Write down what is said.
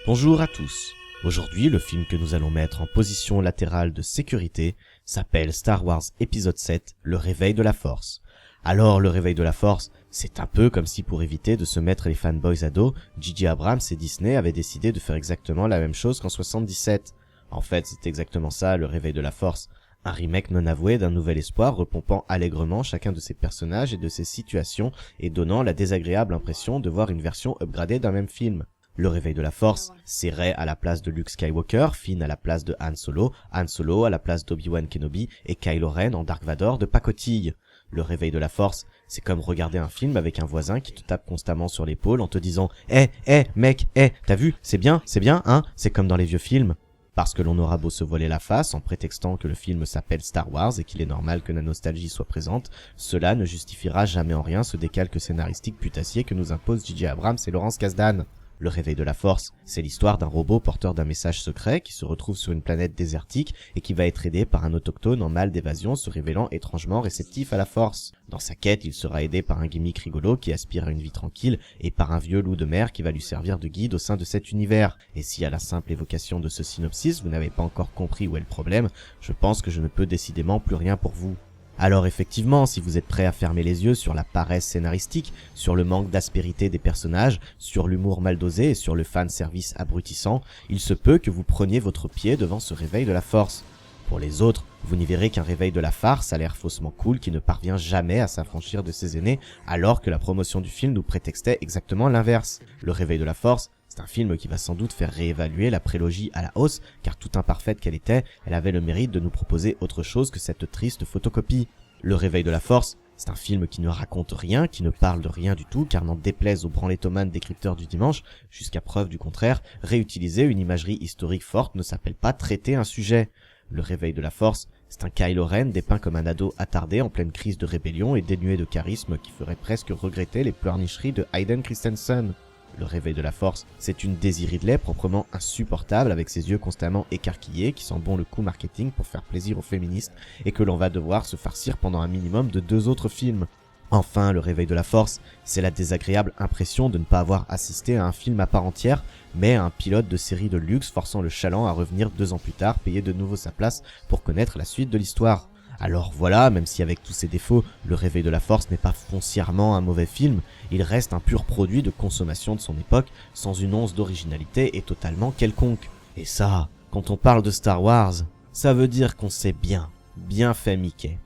Bonjour à tous. Aujourd'hui, le film que nous allons mettre en position latérale de sécurité s'appelle Star Wars épisode 7, Le Réveil de la Force. Alors, Le Réveil de la Force, c'est un peu comme si pour éviter de se mettre les fanboys à dos, J.J. Abrams et Disney avaient décidé de faire exactement la même chose qu'en 77. En fait, c'est exactement ça, Le Réveil de la Force. Un remake non avoué d'un nouvel espoir repompant allègrement chacun de ses personnages et de ses situations et donnant la désagréable impression de voir une version upgradée d'un même film. Le Réveil de la Force, c'est Rey à la place de Luke Skywalker, Finn à la place de Han Solo à la place d'Obi-Wan Kenobi et Kylo Ren en Dark Vador de pacotille. Le Réveil de la Force, c'est comme regarder un film avec un voisin qui te tape constamment sur l'épaule en te disant « mec, t'as vu, c'est bien, hein ?» C'est comme dans les vieux films. Parce que l'on aura beau se voiler la face en prétextant que le film s'appelle Star Wars et qu'il est normal que la nostalgie soit présente, cela ne justifiera jamais en rien ce décalque scénaristique putassier que nous imposent J.J. Abrams et Lawrence Kasdan. Le Réveil de la Force, c'est l'histoire d'un robot porteur d'un message secret qui se retrouve sur une planète désertique et qui va être aidé par un autochtone en mal d'évasion se révélant étrangement réceptif à la Force. Dans sa quête, il sera aidé par un gimmick rigolo qui aspire à une vie tranquille et par un vieux loup de mer qui va lui servir de guide au sein de cet univers. Et si à la simple évocation de ce synopsis, vous n'avez pas encore compris où est le problème, je pense que je ne peux décidément plus rien pour vous. Alors effectivement, si vous êtes prêt à fermer les yeux sur la paresse scénaristique, sur le manque d'aspérité des personnages, sur l'humour mal dosé et sur le fanservice abrutissant, il se peut que vous preniez votre pied devant ce Réveil de la Force. Pour les autres, vous n'y verrez qu'un réveil de la farce à l'air faussement cool qui ne parvient jamais à s'affranchir de ses aînés, alors que la promotion du film nous prétextait exactement l'inverse. Le Réveil de la Force, c'est un film qui va sans doute faire réévaluer la prélogie à la hausse, car tout imparfaite qu'elle était, elle avait le mérite de nous proposer autre chose que cette triste photocopie. Le Réveil de la Force, c'est un film qui ne raconte rien, qui ne parle de rien du tout, car n'en déplaise aux branlétomanes décrypteurs du dimanche, jusqu'à preuve du contraire, réutiliser une imagerie historique forte ne s'appelle pas traiter un sujet. Le Réveil de la Force, c'est un Kylo Ren dépeint comme un ado attardé en pleine crise de rébellion et dénué de charisme qui ferait presque regretter les pleurnicheries de Hayden Christensen. Le Réveil de la Force, c'est une Daisy Ridley proprement insupportable avec ses yeux constamment écarquillés qui sent bon le coup marketing pour faire plaisir aux féministes et que l'on va devoir se farcir pendant un minimum de 2 autres films. Enfin, Le Réveil de la Force, c'est la désagréable impression de ne pas avoir assisté à un film à part entière, mais à un pilote de série de luxe forçant le chaland à revenir 2 ans plus tard payer de nouveau sa place pour connaître la suite de l'histoire. Alors voilà, même si avec tous ses défauts, Le Réveil de la Force n'est pas foncièrement un mauvais film, il reste un pur produit de consommation de son époque, sans une once d'originalité et totalement quelconque. Et ça, quand on parle de Star Wars, ça veut dire qu'on s'est bien fait Mickey.